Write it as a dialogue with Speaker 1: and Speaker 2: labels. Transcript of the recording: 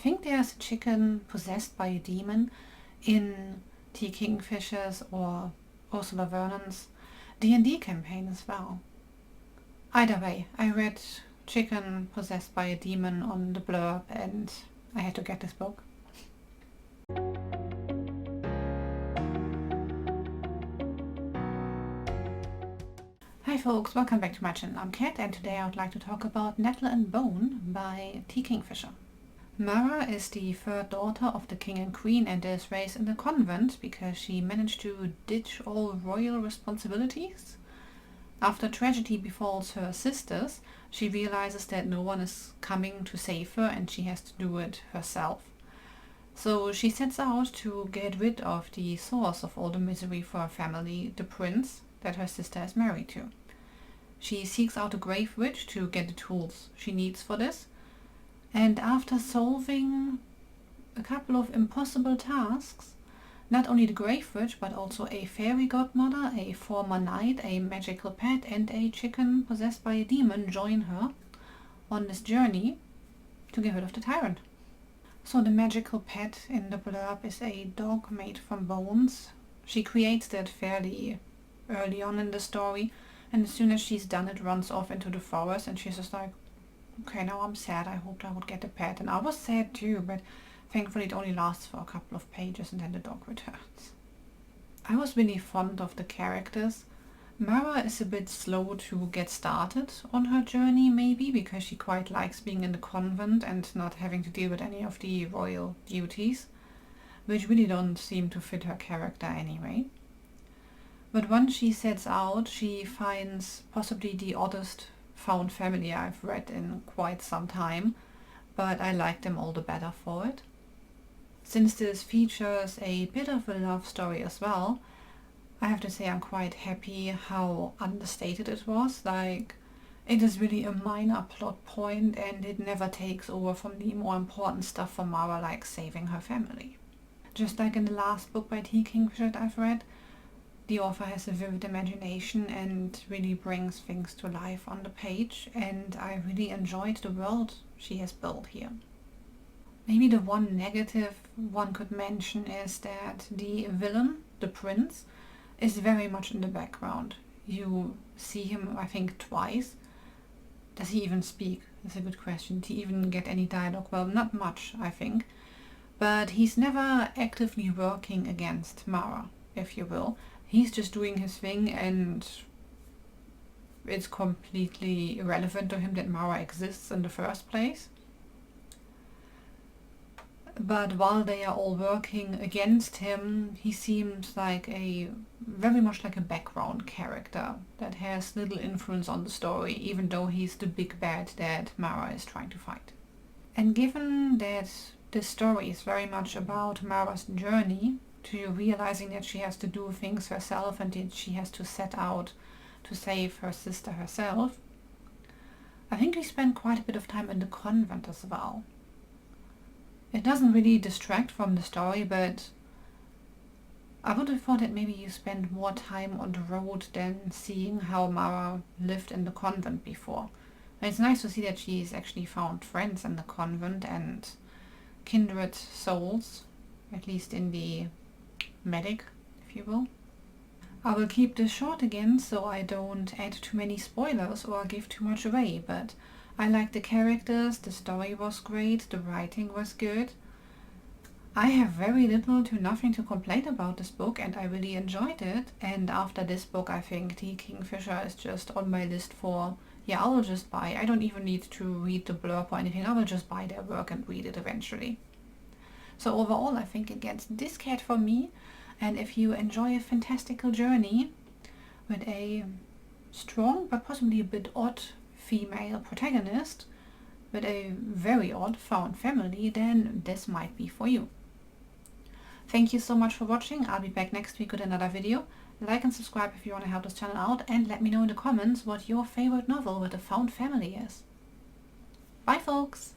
Speaker 1: think there's a chicken possessed by a demon in T. Kingfisher's or Ursula Vernon's D&D campaign as well. Either way, I read Chicken Possessed by a Demon on the Blurb and I had to get this book. Hi folks, welcome back to my channel. I'm Kat and today I would like to talk about Nettle Bone by T. Kingfisher. Marra is the third daughter of the king and queen and is raised in a convent because she managed to ditch all royal responsibilities. After tragedy befalls her sisters, she realizes that no one is coming to save her and she has to do it herself. So she sets out to get rid of the source of all the misery for her family, the prince that her sister is married to. She seeks out a gravewitch to get the tools she needs for this, and after solving a couple of impossible tasks, not only the gravewitch but also a fairy godmother, a former knight, a magical pet and a chicken possessed by a demon join her on this journey to get rid of the tyrant. So the magical pet in the blurb is a dog made from bones. She creates that fairly early on in the story, and as soon as she's done it runs off into the forest and she's just like, okay, now I'm sad, I hoped I would get a pet. And I was sad too, but thankfully it only lasts for a couple of pages and then the dog returns. I was really fond of the characters. Marra is a bit slow to get started on her journey, maybe because she quite likes being in the convent and not having to deal with any of the royal duties, which really don't seem to fit her character anyway. But once she sets out, she finds possibly the oddest found family I've read in quite some time, but I like them all the better for it. Since this features a bit of a love story as well, I have to say I'm quite happy how understated it was. Like, it is really a minor plot point and it never takes over from the more important stuff for Marra, like saving her family. Just like in the last book by T. Kingfisher that I've read, the author has a vivid imagination and really brings things to life on the page, and I really enjoyed the world she has built here. Maybe the one negative one could mention is that the villain, the prince, is very much in the background. You see him, I think, twice. Does he even speak? That's a good question. Did he even get any dialogue? Well, not much, I think. But he's never actively working against Marra, if you will. He's just doing his thing and it's completely irrelevant to him that Marra exists in the first place. But while they are all working against him, he seems like very much like a background character that has little influence on the story, even though he's the big bad that Marra is trying to fight. And given that this story is very much about Marra's journey to realizing that she has to do things herself and that she has to set out to save her sister herself, I think we spend quite a bit of time in the convent as well. It doesn't really distract from the story, but I would have thought that maybe you spend more time on the road than seeing how Marra lived in the convent before. And it's nice to see that she's actually found friends in the convent and kindred souls, at least in the medic, if you will. I will keep this short again so I don't add too many spoilers or give too much away, but I like the characters, the story was great, the writing was good. I have very little to nothing to complain about this book and I really enjoyed it, and after this book I think T. Kingfisher is just on my list for, yeah, I will just buy. I don't even need to read the blurb or anything, I will just buy their work and read it eventually. So overall I think it gets this cat for me, and if you enjoy a fantastical journey with a strong but possibly a bit odd female protagonist with a very odd found family, then this might be for you. Thank you so much for watching. I'll be back next week with another video. Like and subscribe if you want to help this channel out, and let me know in the comments what your favorite novel with a found family is. Bye folks!